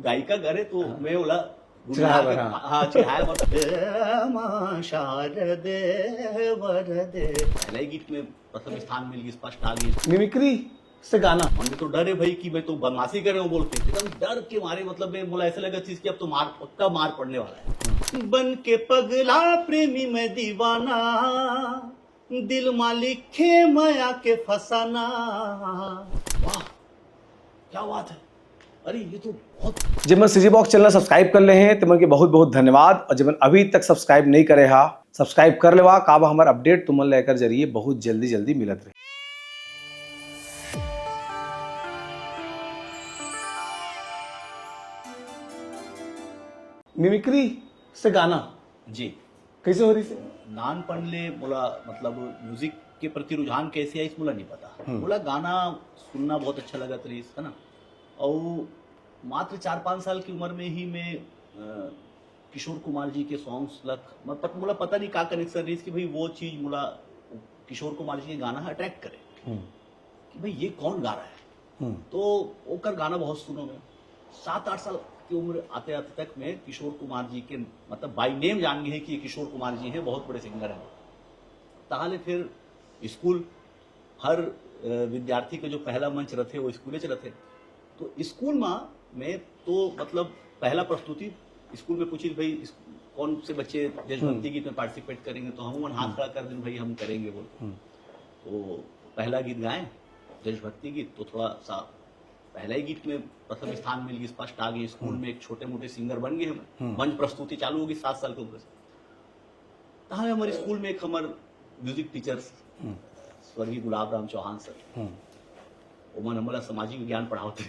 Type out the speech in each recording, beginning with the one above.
गायिका करे तो मैं बोला चिढ़ाया, हाँ चिढ़ाया मतलब शारदे वरदे पहले ही गीत में प्रथम स्थान मिल गई, स्पष्ट आ गई। मिमिक्री से गाना हमें तो डर है भाई कि मैं तो बदमाशी कर रहा हूँ बोल के, एकदम डर के मारे मतलब मैं बोला ऐसा लगा चीज की अब तो मार पक्का मार पड़ने वाला है। बन के पगला प्रेमी में दीवाना, दिल मालिक खे माया के फसाना। वाह क्या बात है, अरे ये तो बहुत। जब मैं सीजी बॉक्स चैनल सब्सक्राइब कर ले हैं तो मन के बहुत बहुत धन्यवाद। और जब मन अभी तक सब्सक्राइब नहीं करे हा सब्सक्राइब कर लेवा, काबा हमारा अपडेट तुमन लेकर जरिए बहुत जल्दी जल्दी मिलत रहे। मिमिक्री से गाना जी कैसे हो रही से? नानपण ले बोला मतलब म्यूजिक के प्रति रुझान कैसे है इस बोला नहीं पता, बोला गाना सुनना बहुत अच्छा लगा था है ना। और मात्र 4-5 साल की उम्र में ही मैं किशोर कुमार जी के सॉन्ग्स बोला पता नहीं का कनेक्शन रही कि भाई वो चीज बोला किशोर कुमार जी के गाना अट्रैक्ट करे कि भाई ये कौन गा रहा है। तो ओकर गाना बहुत सुनो मैं 7-8 साल की उम्र आते आते तक मैं किशोर कुमार जी के मतलब बाई नेम जान गए कि ये किशोर कुमार जी हैं, बहुत बड़े सिंगर हैं। ताहले फिर स्कूल हर विद्यार्थी के जो पहला मंच रथे वो स्कूले च रथे। तो स्कूल में तो मतलब पहला प्रस्तुति स्कूल में पूछी भाई कौन से बच्चे देशभक्ति गीत में पार्टिसिपेट करेंगे, तो हम हाथ खड़ा कर दें भाई हम करेंगे बोल। तो पहला गीत गाएं देशभक्ति गीत, तो थोड़ा सा पहला ही गीत में प्रथम स्थान मिल गई, स्पष्ट आ गई। स्कूल में एक छोटे मोटे सिंगर बन गए हम, मंच प्रस्तुति चालू होगी 7 साल की उम्र से। ताहले हमारे स्कूल में एक हमारे म्यूजिक टीचर स्वर्गीय गुलाब राम चौहान सर, उमन हमारा सामाजिक विज्ञान पढ़ाते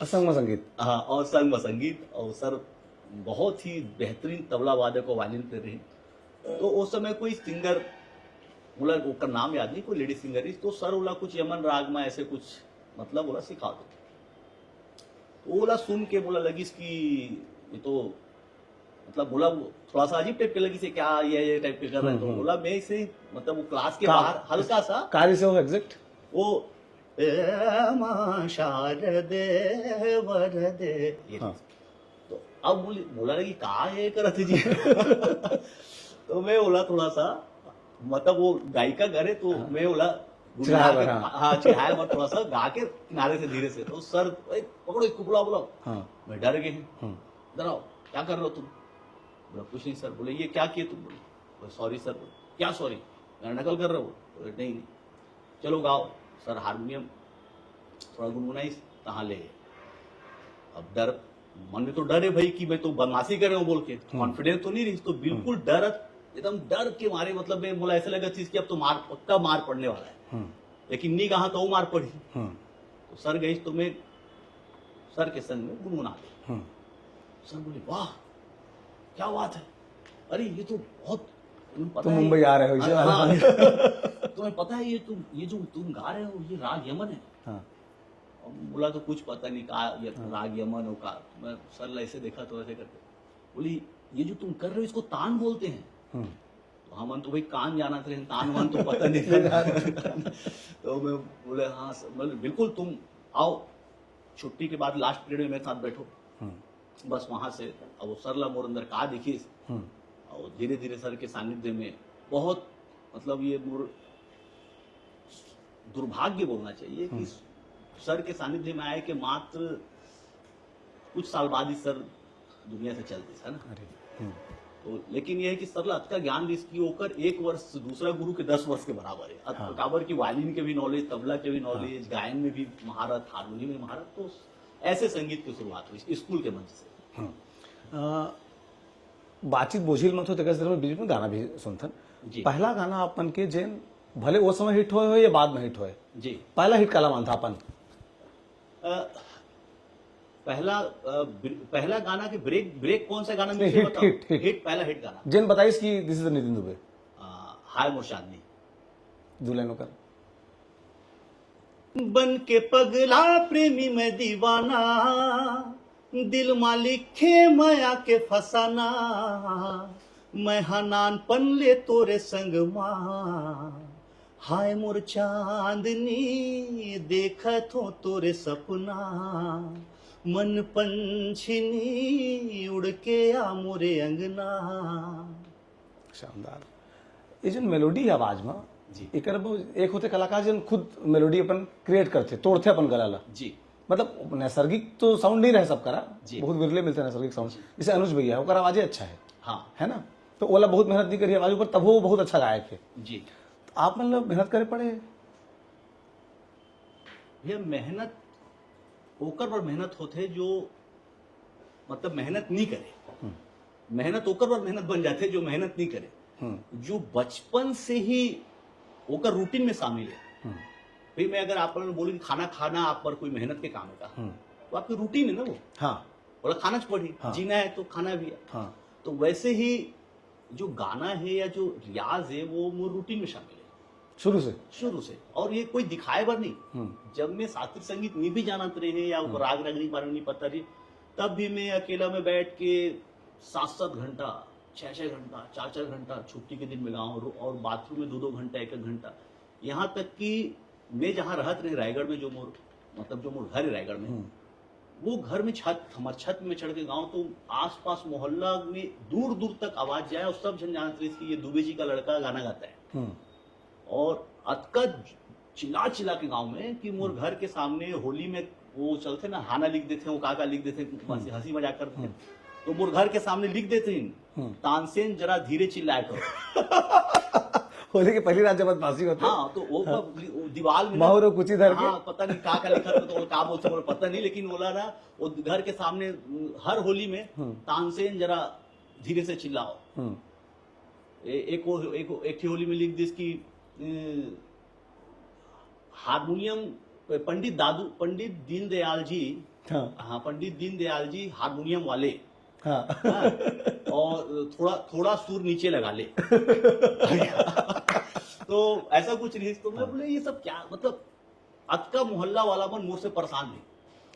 असंग संगीत, हाँ और संग संगीत। और सर बहुत ही बेहतरीन तबला वादक और वायलिन पे रहे। तो उस समय कोई सिंगर बोला उसका नाम याद नहीं, कोई लेडी सिंगर, तो सर बोला कुछ यमन राग में ऐसे कुछ मतलब बोला सिखा दो। तो बोला सुन के बोला लगी कि ये तो मतलब बोला थोड़ा सा अजीब टाइप के लगी से क्या ये टाइप के कर रहे हैं। तो बोला मैं इसे मतलब वो क्लास के बाहर हल्का सा कार्य से हो एग्जैक्ट वो शारदे वरदे ये। तो अब बोला लगी कहा ये करते जी तो मैं बोला थोड़ा सा मतलब वो गायिका करे तो मैं बोला हाँ चिढ़ाया मत, थोड़ा सा गा के किनारे से धीरे से। तो सर पकड़ो इसको बुलाओ बुलाओ। मैं डर गए इधर आओ, क्या कर रहे हो तुम? बोला कुछ नहीं सर। बोले ये क्या किए तुम? बोले सॉरी सर। बोले क्या सॉरी, नकल कर रहे हो? बोले नहीं चलो गाओ। सर हारमोनियम थोड़ा गुनगुनाई ताहले अब डर मन में तो डर है भाई कि मैं तो बदमाशी कर रहा हूँ बोल के, कॉन्फिडेंस तो नहीं रही। तो बिल्कुल डर एकदम डर के मारे मतलब मैं बोला ऐसा लगा चीज की अब तो मार पक्का मार पड़ने वाला है। लेकिन नहीं कहा तो वो मार पड़ी। तो सर गई तो मैं सर के संग में गुनगुना दी। सर बोले वाह क्या बात है, अरे ये तो बहुत तुम मुंबई आ रहे हो तुम्हें पता है ये जो तुम गा रहे हो ये राग यमन है। बोला तो कुछ पता नहीं कहा ये राग यमन हो का। मैं सर ऐसे देखा तो ऐसे करके बोली ये जो तुम कर रहे हो इसको तान बोलते हैं। तो हमन तो भाई कान जाना थे, तान वान तो पता नहीं था तो मैं बोले हाँ सर बिल्कुल तुम आओ छुट्टी के बाद लास्ट पीरियड में मेरे साथ बैठो। बस वहां से अब वो सरला मोर अंदर कहा देखिए और धीरे धीरे सर के सानिध्य में बहुत मतलब ये मोर दुर्भाग्य बोलना चाहिए कि सर के सानिध्य में आए कि मात्र कुछ साल बाद ही सर दुनिया से चलते है ना। तो लेकिन यह है कि सर का ज्ञान इसकी होकर 1 वर्ष दूसरा गुरु के 10 वर्ष के बराबर है। बराबर की वायलिन के भी नॉलेज, तबला के भी नॉलेज, गायन में भी महारत, हारमोनियम में महारत। तो ऐसे संगीत की शुरुआत हुई स्कूल के मंच से। बातचीत बोझिल मत हो तो बीच में गाना भी सुनथन। पहला गाना अपन के जैन भले वो समय हिट होए या बाद में हिट होए जी, पहला हिट काला मानता अपन? पहला गाना के ब्रेक कौन सा गाना में हिट पहला हिट गाना जिन बताइस कि दिस इज नितिन दुबे हाय मोर चांदनी दुल्हनों कर बन के पगला प्रेमी में दीवाना, दिल मालिक खे माया के फसाना। मैं हनान पन ले तोरे संग मां, हाय मोर चांदनी देखत हो तोरे सपना। मन पंछिनी उड़ के आ मोरे अंगना। शानदार। ये जो मेलोडी है आवाज में जी। एक होते कलाकार जिन खुद मेलोडी अपन क्रिएट करते तोड़ते अपन गला ला, जी मतलब नैसर्गिक तो साउंड नहीं रहे सब करा, जी। बहुत विरले मिलते हैं नैसर्गिक साउंड। जैसे अनुज भैया ओकर आवाजे अच्छा हाँ है ना, तो ओला बहुत मेहनत नहीं करी आवाज ऊपर, तब वो बहुत अच्छा गायक थे। जी। तो आप मतलब मेहनत करे पड़े? भैया मेहनत ओकर पर मेहनत होते जो मतलब मेहनत नहीं करे, मेहनत ओकर पर मेहनत बन जाते जो मेहनत नहीं करे, जो बचपन से ही ओकर रूटीन में शामिल है। भाई मैं अगर आप बोले कि खाना खाना आप पर कोई मेहनत के काम का, तो आपकी रूटीन है ना वो। हाँ बोला खाना पड़ी, हाँ। जीना है तो खाना भी है। हाँ। तो वैसे ही जो गाना है या जो रियाज है वो मोर रूटीन में शामिल है शुरू से। और ये कोई दिखाए बार नहीं। जब मैं शास्त्रीय संगीत नहीं भी जानत रहे या राग रगनी बारे में नहीं पता रही, तब भी मैं अकेला में बैठ के 7-7 घंटा 6-6 घंटा 4-4 घंटा छुट्टी के दिन में गाऊं, और बाथरूम में 2-2 घंटा 1-1 घंटा। यहाँ तक कि मैं जहाँ रहत रहे रायगढ़ में, जो मोर घर है रायगढ़ में, वो घर में हमारे छत में चढ़ के गाँव, तो आसपास मोहल्ला में दूर दूर तक आवाज जाए और सब जन जानते थे कि ये दुबे जी का लड़का गाना गाता है। और अतका चिल्ला चिल्ला के गांव में कि मोर घर के सामने होली में वो चलते ना, हाना लिख देते, वो काका लिख देते, हंसी मजाक करते हैं, तो मोर घर के सामने लिख देते तानसेन जरा धीरे चिल्लाए करो। होली के पहली रात जब बदमाशी होती है, हाँ, तो वो दीवार में माहौर कुछ इधर हाँ, पता नहीं का लिखा था, तो का बोलते बोले पता नहीं, लेकिन बोला ना वो घर के सामने हर होली में तानसेन जरा धीरे से चिल्लाओ। एक होली में लिख दी कि हारमोनियम पंडित दीनदयाल जी, हाँ पंडित दीनदयाल जी हारमोनियम वाले, हाँ, और थोड़ा सुर नीचे लगा ले। तो ऐसा कुछ नहीं। तो मैं बोले ये सब क्या, मतलब अक्का मोहल्ला वाला मन मुझसे परेशान नहीं।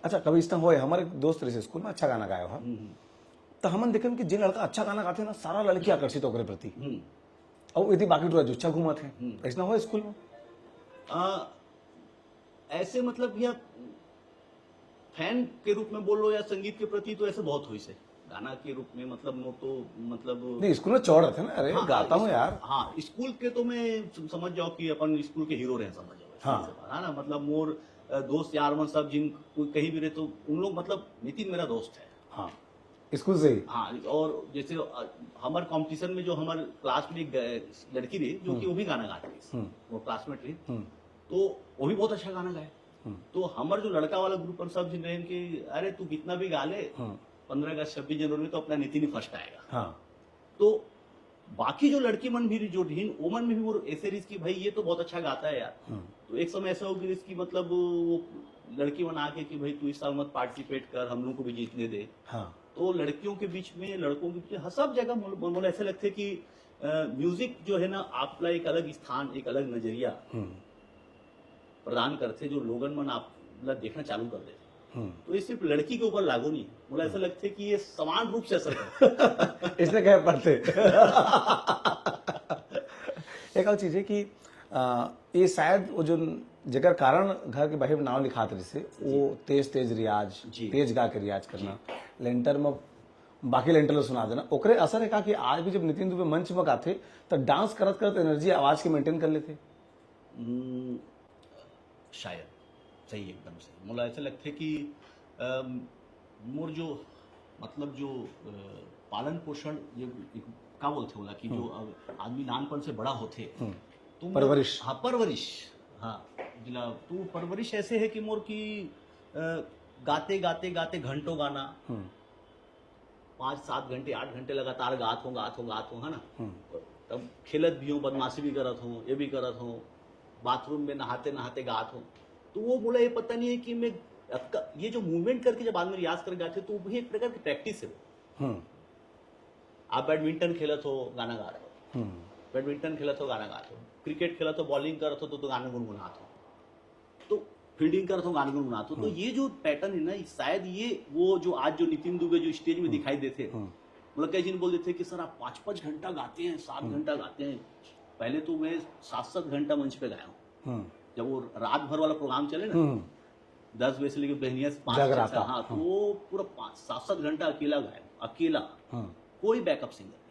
अच्छा, कभी इस तरह हुआ हमारे दोस्त रहे स्कूल में अच्छा गाना गाया हुआ, तो हमन देखे कि जिन लड़का अच्छा गाना गाते ना सारा लड़की आकर्षित होकर प्रति, और यदि बाकी टूरा जुच्छा घूमा थे, ऐसा हुआ स्कूल में? ऐसे मतलब या फैन के रूप में बोलो या संगीत के प्रति, तो ऐसे बहुत हुई से गाना के रूप में, मतलब वो तो मतलब नहीं, स्कूल में चौड़ रहे थे ना, अरे हाँ, गाता हूँ यार। हाँ, स्कूल के तो मैं समझ जाओ कि अपन स्कूल के हीरो रहे, समझ जाओ। हाँ, है ना, मतलब मोर दोस्त यार मन सब जिन कोई कहीं भी रहे, तो उन लोग, मतलब नितिन मेरा दोस्त है। हाँ, स्कूल से ही। हाँ, और जैसे हमारे कंपटीशन में जो हमारे क्लास में एक लड़की रही जो कि वो भी गाना गाती थी, वो क्लासमेट रही, तो वो भी बहुत अच्छा गाना गाए। तो हमारे जो लड़का वाला ग्रुप पर सब जिन रहे कि अरे तू कितना भी गा ले, 15 अगस्त 26 जनवरी में तो अपना नितिन ही फर्स्ट आएगा। हाँ। तो बाकी जो लड़की मन भी जो ढीन वो मन में भी वो ऐसे रिस्क की भाई ये तो बहुत अच्छा गाता है यार। तो एक समय ऐसा होगी रिस्क की, मतलब वो लड़की मन आके कि भाई तू इस साल मत पार्टिसिपेट कर, हम लोग को भी जीतने दे। हाँ। तो लड़कियों के बीच में लड़कों के बीच में सब जगह मुझे ऐसे लगते कि म्यूजिक जो है ना आपका एक अलग स्थान, एक अलग नजरिया प्रदान करते, जो लोगन मन आप देखना चालू कर देते। तो ये सिर्फ लड़की के ऊपर लागू नहीं, मुझे ऐसा लगता है कि ये समान रूप से असर करता है। इसने कह पढ़ते। एक और चीज है कि ये शायद वो जो जगह कारण घर के बाहर नाम लिखात रही से, वो तेज रियाज, तेज गा के रियाज करना, लेंटर में बाकी लेंटर सुना देना, ओकरे असर है का कि आज भी जब नितिन दुबे मंच में गाते तो डांस करत करत एनर्जी आवाज के मेंटेन कर लेते? शायद सही, एकदम सही। मुझे ऐसा लगता है कि मोर जो मतलब जो पालन पोषण ये क्या बोलते होला कि जो आदमी नानपन से बड़ा होते, तो परवरिश, हाँ परवरिश, हाँ जिला तो परवरिश ऐसे है कि मोर की गाते गाते गाते घंटों गाना, 5-7 घंटे 8 घंटे लगातार गात हो, है ना। तब खेलत भी हूँ, बदमाशी भी करत हूँ, ये भी करत हूँ, बाथरूम में नहाते नहाते गात हूँ। तो वो बोला ये पता नहीं है कि मैं ये जो मूवमेंट करके जब आदमी रियाज कर गाते तो वो एक प्रकार की प्रैक्टिस है वो। आप बैडमिंटन खेलत हो गाना गा रहे हो, बैडमिंटन खेलत हो गाना गाते हो, क्रिकेट खेलत हो, बॉलिंग करत हो तो गाना गुनगुनाते हो, तो फील्डिंग करत हो गाना गुनगुनाते हो। तो ये जो पैटर्न है ना, शायद ये वो जो आज जो नितिन दुबे जो स्टेज में दिखाई देते, मतलब कई जन बोल देते कि सर आप 5-5 घंटा गाते हैं, 7 घंटा गाते हैं। पहले तो मैं 7-7 घंटा मंच पे गाया हूँ, जब वो रात भर वाला प्रोग्राम चले ना, 10 बजे से लेकर बहनिया जग रहा था। हाँ, तो वो पूरा 5-7 घंटा अकेला गाया, अकेला, हाँ। कोई बैकअप सिंगर